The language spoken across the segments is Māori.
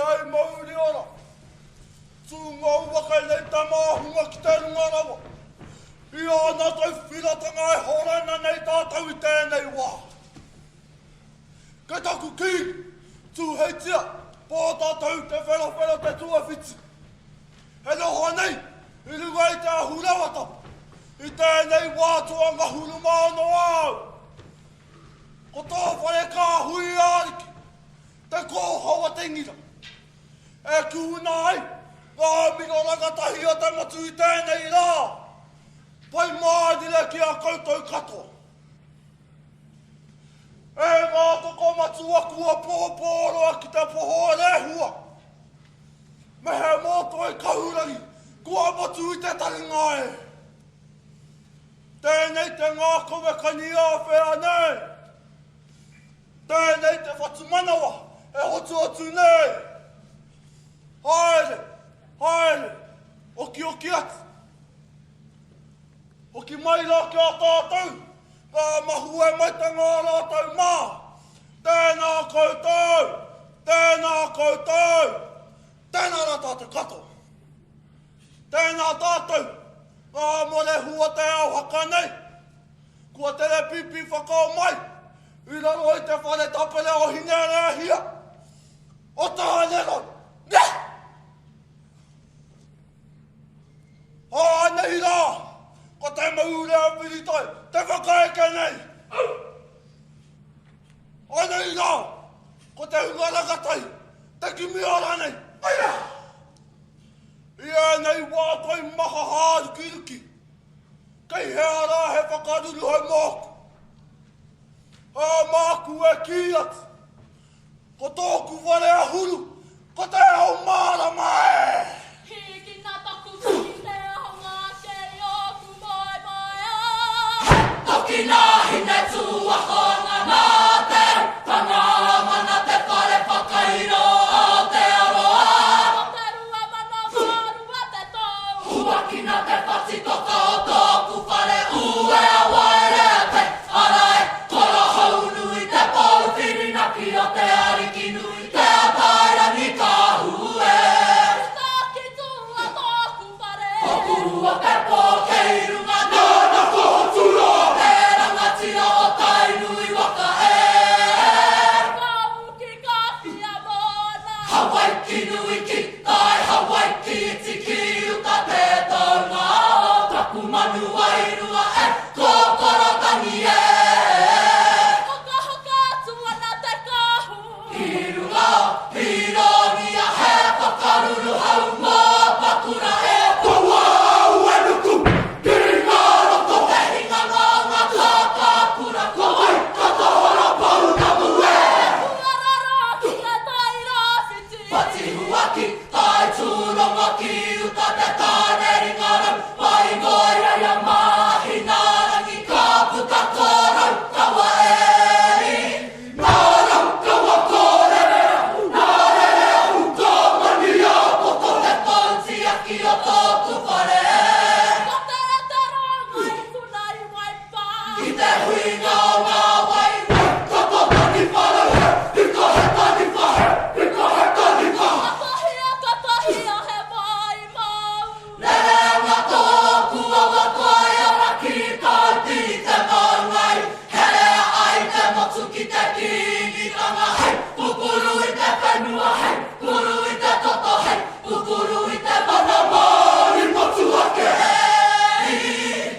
hei mauri ora. Tū ngau waka nei ta mahunga ki te runga rawa. I ana tau whiratanga e horana nei tātou i tēnei wā. Kei taku ki, tū heitia, pō tātou te whero te tuawhiti. He noho nei, i runga i te ahurawata. I tēnei wā tuanga huru māno au. Ko tō whare kā hui āriki, te kōhaua te ngira. E kūnai, ngā mino rangatahi o te matu i tēnei rā. Pai mādire ki a koutou katoa. E ngā toko matua kua pōpōroa ki te poho rehua. Me he mōtoi kahurangi, kua matu i te taringae. Tēnei te ngā kowe kani āwhea nei. Tēnei te whatumanawa e hotu nei. Haere, oki atu. Oki mai rā ki a tātou, ngā mahu e mai te ngā rātou mā. Tēnā koutou, tēnā rā tātou kato. Tēnā tātou, ngā more hua te ao haka nei. Kua tere pipi whakao mai, i raro i te whare tapere o hinere hia. O tānero, ne! Nei rā! Ko Te Maurea Whiritoi, te Whakaeke nei. Nei rā, ko te hunga rangatahi, te Kimiora nei. Ia nei wātoi maha hāruki. Kei hea rā he whakaruru hei māku. Māku e ki atu. Ko tōku ware a huru, ko te Ao Mārama e. Hiki nā taku ki te ahonga ke oku mai a. Toki nā hine tua honga nā te whangamana te whare whakairo o te aroa. O te rua mana wharua te tau. Huakina te whati toka o tōku whare ue a wairete. Arae, koro haunu i te pauwhirinaki o te ariki nui te atairangi ka hue. Taki tua tōku whare. Hoku o te pō kei runga nāna kōtura. Te rangatira o tainui Whakaeke. Kauki ka whia mōna. Hawaii nui ki tai Hawaii iti ki uta te taunga. Taku manu wairua e kōkoro tangi e. Hoka tuana te kahu. I runga i rongia he whakaruru hau mō pakura e. Kaua au e nuku, ki ngā roto. Te hinga ngā kāka kura kawai, ka tahora pau na mue. Puarara ki e tai rāwhiti. Pati huaki, tai tūronga ki uta te tāneri ngarau. Waiatā ia Mahi nārangi ka puka kōrau kawa eri. Nārau kawa kōrero, nārero ka mani a poto te tonti aki o tōku whare. Ko te ranga i tuna i waipa. I te huinga o ngā wai. Kato tani whare he, hika he tani whare, hika he tani whare. Katahia he mai mau. Lerenga tōku o wakoi ora ki tāti te maungai. Herea ai te motu ki te kingiranga hei. Pukuru i te whenua hei, puru i te toto hei. Pukuru i te mana māri motu ake hei.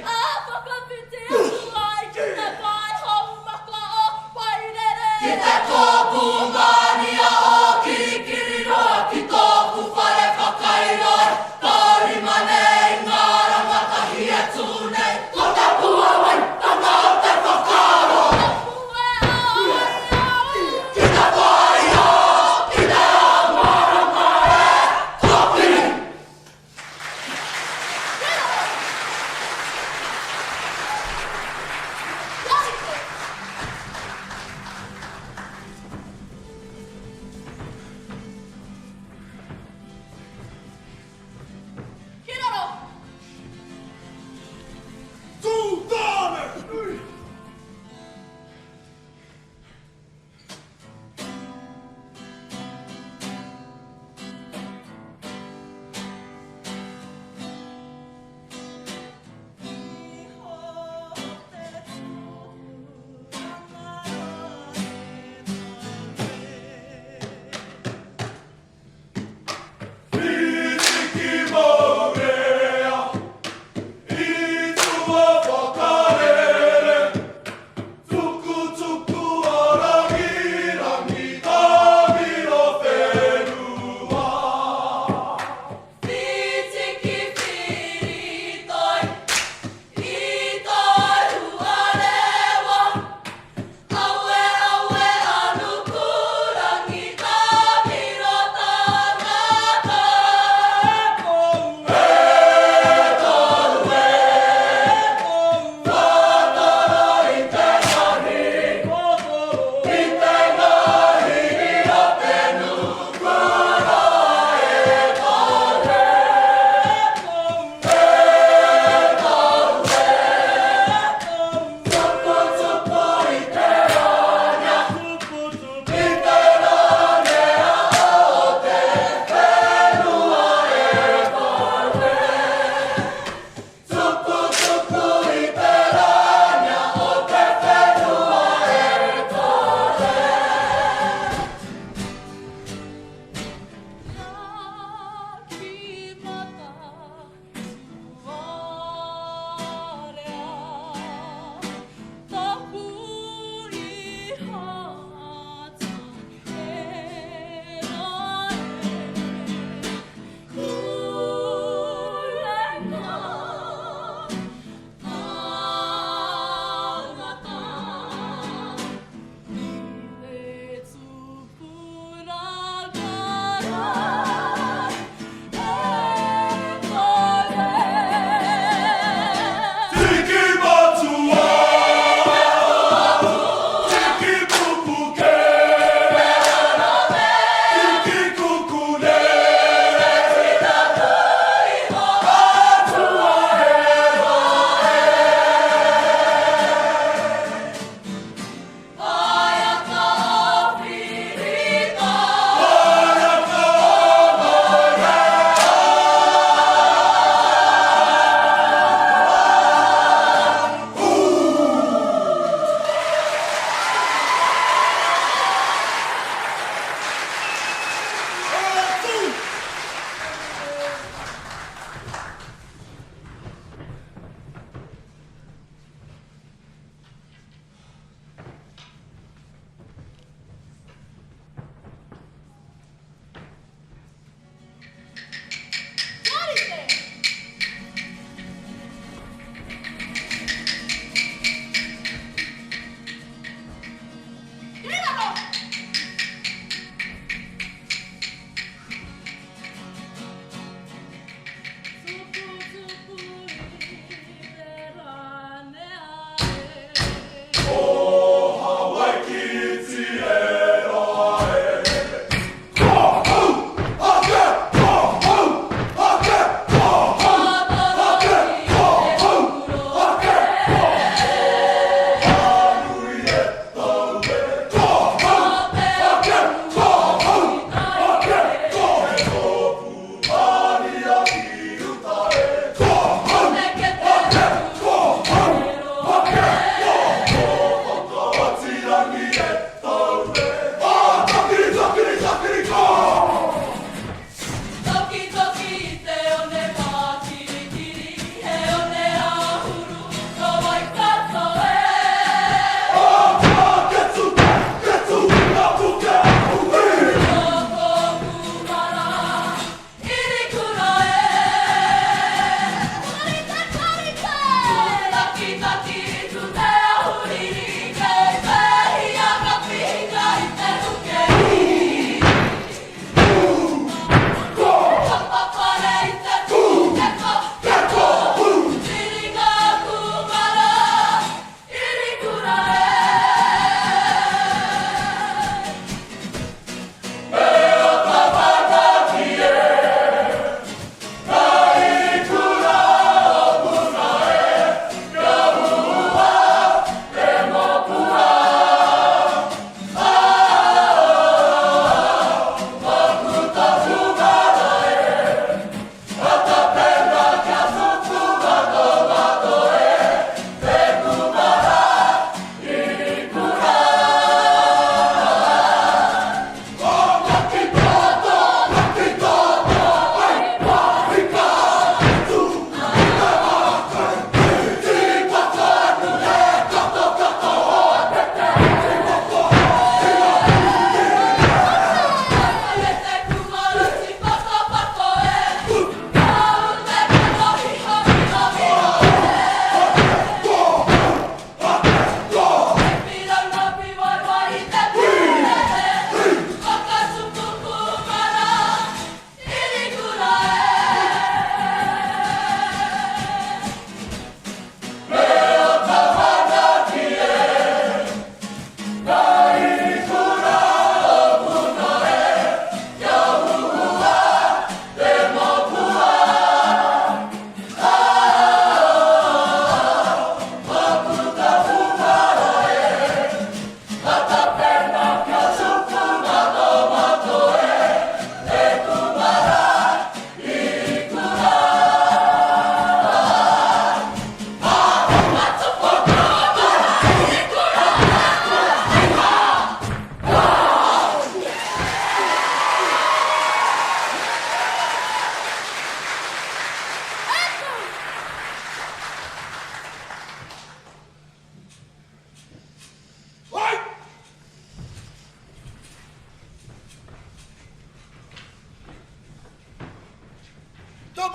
A whakawhiti atu ai ki te pai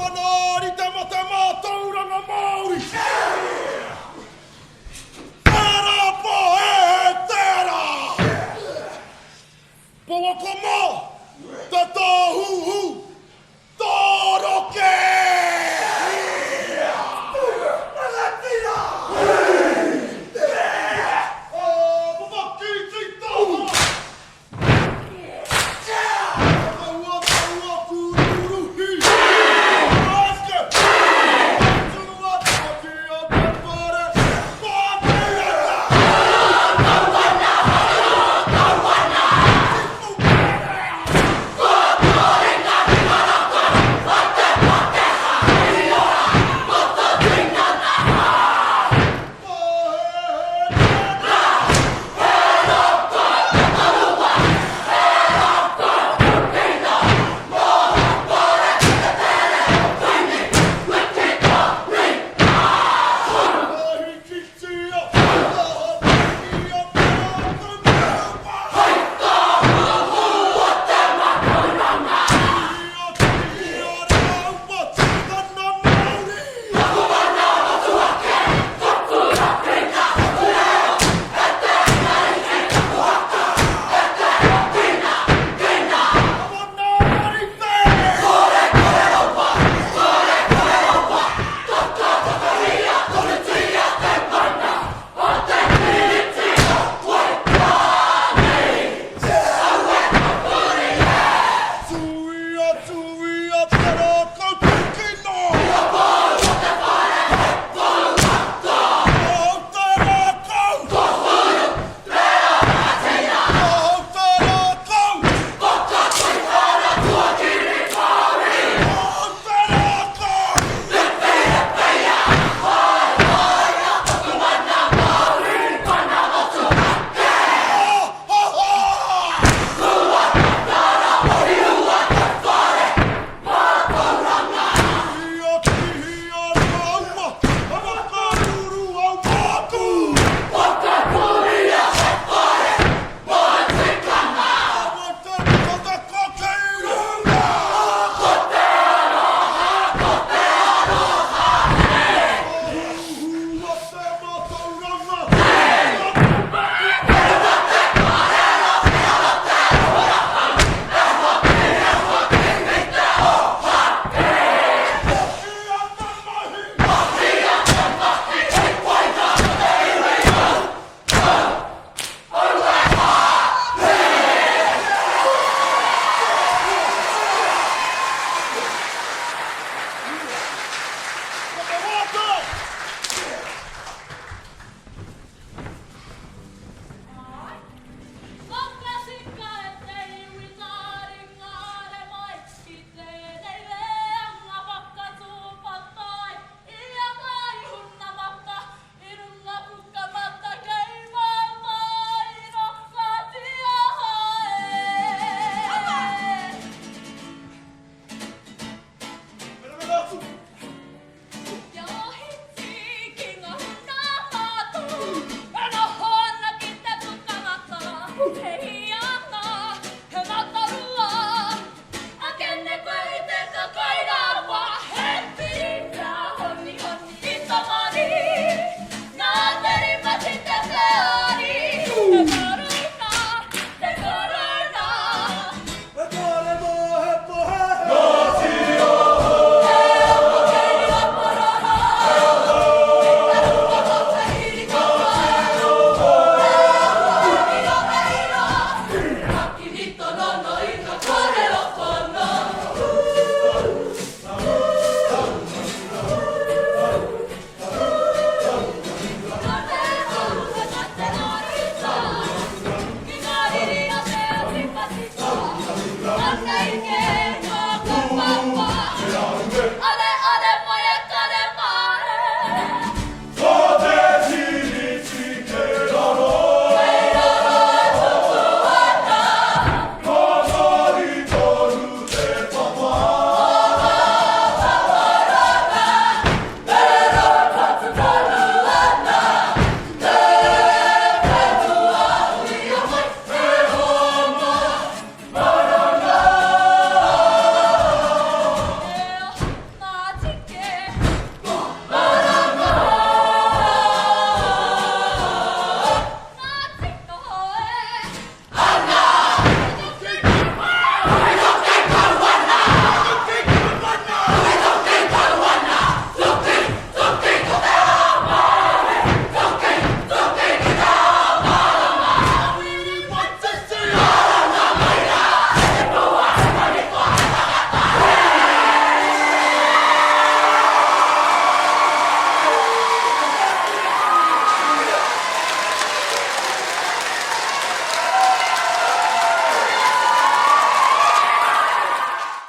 whanaari te mate mā tauranga Māori.